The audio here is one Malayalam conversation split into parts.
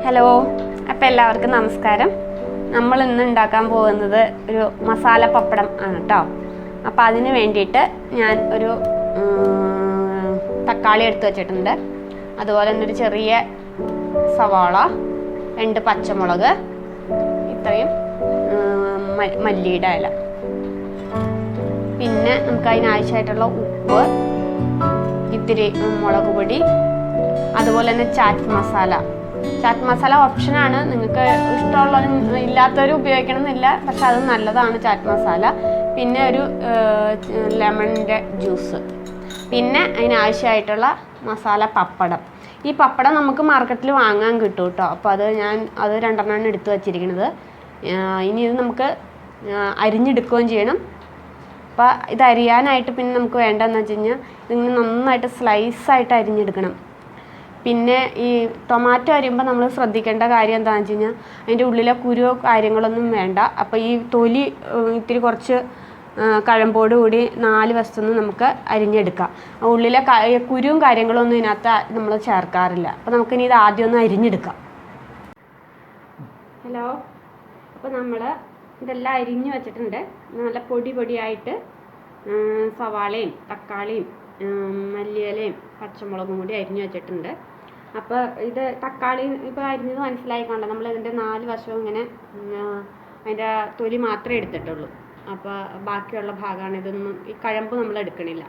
ഹലോ, അപ്പോൾ എല്ലാവർക്കും നമസ്കാരം. നമ്മൾ ഇന്ന് ഉണ്ടാക്കാൻ പോകുന്നത് ഒരു മസാല പപ്പടം ആണ് കേട്ടോ. അപ്പോൾ അതിന് വേണ്ടിയിട്ട് ഞാൻ ഒരു തക്കാളി എടുത്ത് വെച്ചിട്ടുണ്ട്. അതുപോലെ തന്നെ ഒരു ചെറിയ സവാള, 2 പച്ചമുളക്, ഇത്രയും മല്ലിയുടെ ഇല, പിന്നെ നമുക്ക് അതിനാവശ്യമായിട്ടുള്ള ഉപ്പ്, ഇത്തിരി മുളക് പൊടി, അതുപോലെ തന്നെ ചാറ്റ് മസാല ഓപ്ഷനാണ്. നിങ്ങൾക്ക് ഇഷ്ടമുള്ള ഇല്ലാത്തവർ ഉപയോഗിക്കണം എന്നില്ല, പക്ഷെ അത് നല്ലതാണ് ചാറ്റ് മസാല. പിന്നെ ഒരു ലെമണിൻ്റെ ജ്യൂസ്, പിന്നെ അതിനാവശ്യമായിട്ടുള്ള മസാല പപ്പടം. ഈ പപ്പടം നമുക്ക് മാർക്കറ്റിൽ വാങ്ങാൻ കിട്ടും കേട്ടോ. അപ്പോൾ അത് 2 എടുത്ത് വച്ചിരിക്കുന്നത്. ഇനി ഇത് നമുക്ക് അരിഞ്ഞെടുക്കുകയും ചെയ്യണം. അപ്പോൾ ഇത് അരിയാനായിട്ട് പിന്നെ നമുക്ക് വേണ്ടതെന്ന് വെച്ച് കഴിഞ്ഞാൽ ഇതിങ്ങനെ നന്നായിട്ട് സ്ലൈസായിട്ട് അരിഞ്ഞെടുക്കണം. പിന്നെ ഈ ടൊമാറ്റോ അരിയുമ്പോൾ നമ്മൾ ശ്രദ്ധിക്കേണ്ട കാര്യം എന്താണെന്ന് വെച്ച് കഴിഞ്ഞാൽ അതിൻ്റെ ഉള്ളിലെ കുരുവോ കാര്യങ്ങളൊന്നും വേണ്ട. അപ്പോൾ ഈ തൊലി ഇത്തിരി കുറച്ച് കഴമ്പോട് കൂടി 4 വശത്തുനിന്ന് നമുക്ക് അരിഞ്ഞെടുക്കാം. ഉള്ളിലെ കുരുവും കാര്യങ്ങളൊന്നും ഇതിനകത്ത് നമ്മൾ ചേർക്കാറില്ല. അപ്പോൾ നമുക്കിനി ഇത് ആദ്യം ഒന്ന് അരിഞ്ഞെടുക്കാം. ഹലോ, അപ്പോൾ നമ്മൾ ഇതെല്ലാം അരിഞ്ഞു വെച്ചിട്ടുണ്ട്. നല്ല പൊടിയായിട്ട് സവാളയും തക്കാളിയും മല്ലിയിലയും പച്ചമുളകും കൂടി അരിഞ്ഞു വെച്ചിട്ടുണ്ട്. അപ്പോൾ ഇത് തക്കാളി ഇപ്പോൾ അരിഞ്ഞത് മനസ്സിലായിക്കൊണ്ടോ, നമ്മൾ ഇതിൻ്റെ 4 വശവും ഇങ്ങനെ അതിൻ്റെ തൊലി മാത്രമേ എടുത്തിട്ടുള്ളൂ. അപ്പോൾ ബാക്കിയുള്ള ഭാഗമാണ് ഇതൊന്നും, ഈ കഴമ്പ് നമ്മൾ എടുക്കണില്ല.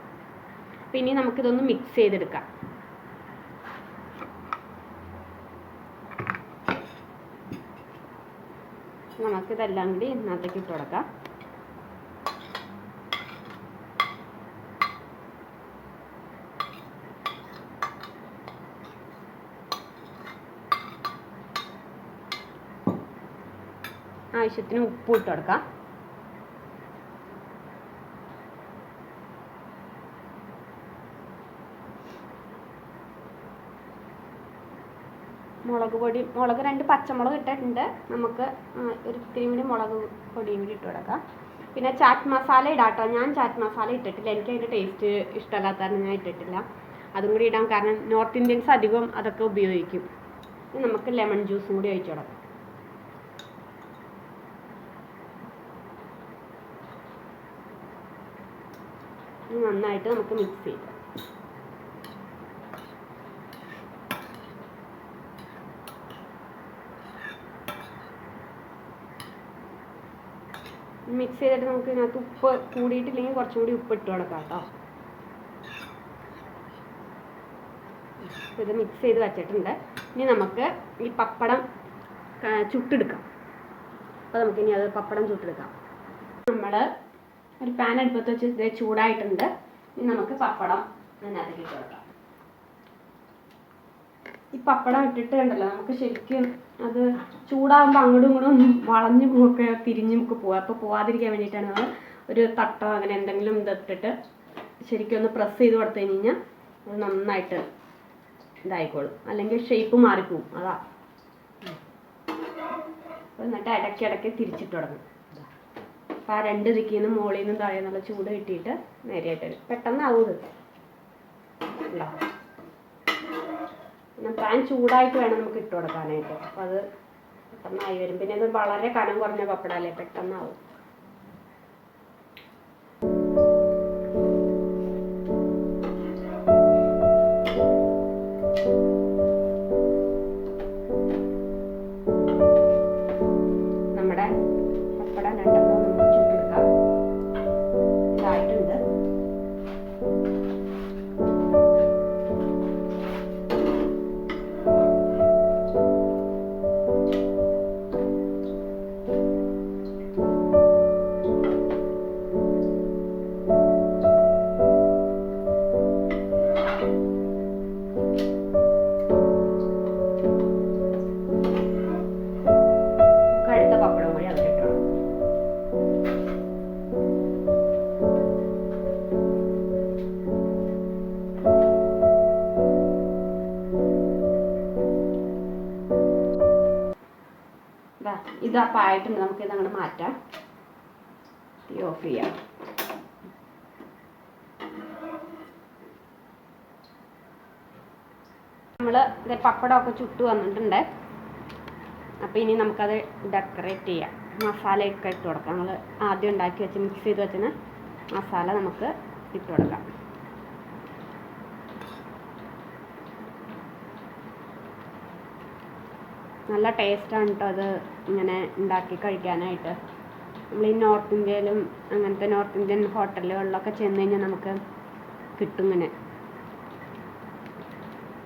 അപ്പോൾ ഇനി നമുക്കിതൊന്ന് മിക്സ് ചെയ്തെടുക്കാം. നമുക്കിതെല്ലാം കൂടി ഇതിനകത്തേക്ക് ഇട്ട് കൊടുക്കാം. ആവശ്യത്തിന് ഉപ്പ് ഇട്ട് കൊടുക്കാം. മുളക് 2 പച്ചമുളക് ഇട്ടിട്ടുണ്ട്. നമുക്ക് ഒരു ഇത്തിരി കൂടി മുളക് പൊടിയും കൂടി ഇട്ട് കൊടുക്കാം. പിന്നെ ചാറ്റ് മസാല ഇടാം കേട്ടോ. ഞാൻ ചാറ്റ് മസാല ഇട്ടിട്ടില്ല, എനിക്ക് അതിൻ്റെ ടേസ്റ്റ് ഇഷ്ടമല്ലാത്ത കാരണം ഞാൻ ഇട്ടിട്ടില്ല. അതും കൂടി ഇടാം, കാരണം നോർത്ത് ഇന്ത്യൻസ് അധികം അതൊക്കെ ഉപയോഗിക്കും. നമുക്ക് ലെമൺ ജ്യൂസും കൂടി ഒഴിച്ചു കൊടുക്കാം. നന്നായിട്ട് നമുക്ക് മിക്സ് ചെയ്യാം. മിക്സ് ചെയ്തിട്ട് നമുക്ക് ഇതിനകത്ത് ഉപ്പ് കൂടിയിട്ടില്ലെങ്കിൽ കുറച്ചും കൂടി ഉപ്പ് ഇട്ട് കൊടുക്കാം കേട്ടോ. ഇത് മിക്സ് ചെയ്ത് വെച്ചിട്ടുണ്ട്. ഇനി നമുക്ക് ഈ പപ്പടം ചുട്ടെടുക്കാം. അപ്പോൾ നമുക്കിനി അത് പപ്പടം ചുട്ടെടുക്കാം. നമ്മൾ ഒരു പാൻ അടുപ്പത്ത് വെച്ച് ഇത് ചൂടായിട്ടുണ്ട്. ഇനി നമുക്ക് പപ്പടം അതിനകത്തേക്ക് ഇട്ട് കൊടുക്കാം. ഈ പപ്പടം ഇട്ടിട്ട് കണ്ടല്ലോ, നമുക്ക് ശരിക്കും അത് ചൂടാകുമ്പോൾ അങ്ങോട്ടും ഇങ്ങോട്ടും വളഞ്ഞു പോവൊക്കെ തിരിഞ്ഞൊക്കെ പോവുക. അപ്പോൾ പോവാതിരിക്കാൻ വേണ്ടിയിട്ടാണ് നമ്മൾ ഒരു തട്ടോ അങ്ങനെ എന്തെങ്കിലും ഇതിട്ടിട്ട് ശരിക്കും ഒന്ന് പ്രസ് ചെയ്ത് കൊടുത്തു കഴിഞ്ഞാൽ അത് നന്നായിട്ട് ഇതായിക്കോളും. അല്ലെങ്കിൽ ഷേപ്പ് മാറിപ്പോവും. അതാ. എന്നിട്ട് ഇടയ്ക്കിടയ്ക്ക് തിരിച്ചിട്ട് തുടങ്ങും. അപ്പോൾ ആ 2 ദിക്കിൽ നിന്നും മുകളിൽ നിന്നും താഴെ നിന്നുള്ള ചൂട് കിട്ടിയിട്ട് നേരെയായിട്ട് വരും. പെട്ടെന്നാവും ഇത്. പിന്നെ പാൻ ചൂടായിട്ട് വേണം നമുക്ക് ഇട്ട് കൊടുക്കാനായിട്ട്. അപ്പോൾ അത് പെട്ടെന്നായി വരും. പിന്നെ ഇത് വളരെ കനം കുറഞ്ഞ പപ്പടമല്ലേ, പെട്ടെന്നാവും. നമ്മുടെ പപ്പടം 2 നമുക്ക് ചുട്ടെടുക്കാം. ഇതായിട്ടുണ്ട്. ഇതപ്പോൾ ആയിട്ടുണ്ട്. നമുക്കിത് അങ്ങോട്ട് മാറ്റാം. തീ ഓഫ് ചെയ്യാം. നമ്മൾ പപ്പടമൊക്കെ ചുട്ട് വന്നിട്ടുണ്ട്. അപ്പോൾ ഇനി നമുക്കത് ഡെക്കറേറ്റ് ചെയ്യാം. മസാലയൊക്കെ ഇട്ട് കൊടുക്കാം. നമ്മൾ ആദ്യം ഉണ്ടാക്കി വെച്ച് മിക്സ് ചെയ്ത് വെച്ചിന് മസാല നമുക്ക് ഇട്ട് കൊടുക്കാം. നല്ല ടേസ്റ്റാണ് കേട്ടോ അത് ഇങ്ങനെ ഉണ്ടാക്കി കഴിക്കാനായിട്ട്. നമ്മൾ ഈ നോർത്ത് ഇന്ത്യയിലും അങ്ങനത്തെ നോർത്ത് ഇന്ത്യൻ ഹോട്ടലുകളിലൊക്കെ ചെന്ന് കഴിഞ്ഞാൽ നമുക്ക് കിട്ടും ഇങ്ങനെ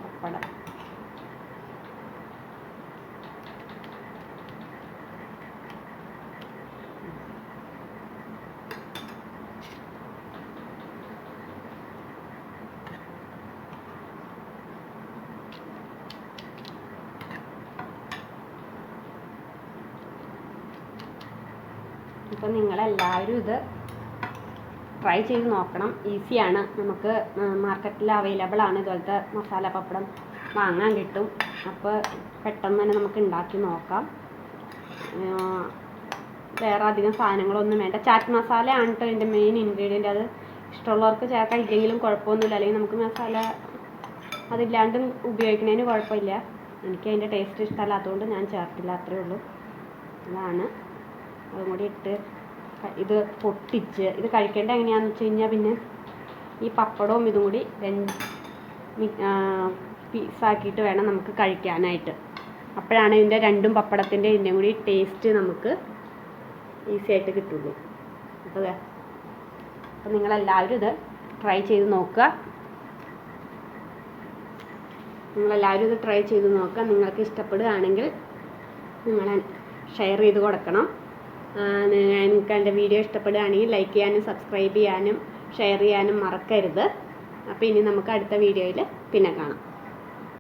പപ്പടം. അപ്പോൾ നിങ്ങളെല്ലാവരും ഇത് ട്രൈ ചെയ്ത് നോക്കണം. ഈസിയാണ്. നമുക്ക് മാർക്കറ്റിൽ അവൈലബിൾ ആണ്. ഇതുപോലത്തെ മസാല പപ്പടം വാങ്ങാൻ കിട്ടും. അപ്പോൾ പെട്ടെന്ന് തന്നെ നമുക്ക് ഉണ്ടാക്കി നോക്കാം. വേറെ അധികം സാധനങ്ങളൊന്നും വേണ്ട. ചാറ്റ് മസാലയാണ് കേട്ടോ ഇതിൻ്റെ മെയിൻ ഇൻഗ്രീഡിയൻ്റ്. അത് ഇഷ്ടമുള്ളവർക്ക് ചേർക്കാൻ, ഇല്ലെങ്കിലും കുഴപ്പമൊന്നുമില്ല. അല്ലെങ്കിൽ നമുക്ക് മസാല അതില്ലാണ്ടും ഉപയോഗിക്കുന്നതിന് കുഴപ്പമില്ല. എനിക്ക് അതിൻ്റെ ടേസ്റ്റ് ഇഷ്ടമല്ല, അതുകൊണ്ട് ഞാൻ ചേർത്തില്ല, അത്രയേ ഉള്ളൂ. അതാണ്. അതും കൂടി ഇട്ട് ഇത് പൊട്ടിച്ച് ഇത് കഴിക്കേണ്ട എങ്ങനെയാണെന്ന് വെച്ച് കഴിഞ്ഞാൽ, പിന്നെ ഈ പപ്പടവും ഇതും കൂടി പീസാക്കിയിട്ട് വേണം നമുക്ക് കഴിക്കാനായിട്ട്. അപ്പോഴാണ് ഇതിൻ്റെ രണ്ടും പപ്പടത്തിൻ്റെ ഇതിൻ്റെയും കൂടി ടേസ്റ്റ് നമുക്ക് ഈസി ആയിട്ട് കിട്ടുള്ളൂ. അപ്പോൾ നിങ്ങളെല്ലാവരും ഇത് ട്രൈ ചെയ്ത് നോക്കുക. നിങ്ങൾക്ക് ഇഷ്ടപ്പെടുകയാണെങ്കിൽ നിങ്ങൾ ഷെയർ ചെയ്ത് കൊടുക്കണം. നിങ്ങൾക്ക് എൻ്റെ വീഡിയോ ഇഷ്ടപ്പെടുകയാണെങ്കിൽ ലൈക്ക് ചെയ്യാനും സബ്സ്ക്രൈബ് ചെയ്യാനും ഷെയർ ചെയ്യാനും മറക്കരുത്. അപ്പോൾ ഇനി നമുക്ക് അടുത്ത വീഡിയോയിൽ പിന്നെ കാണാം.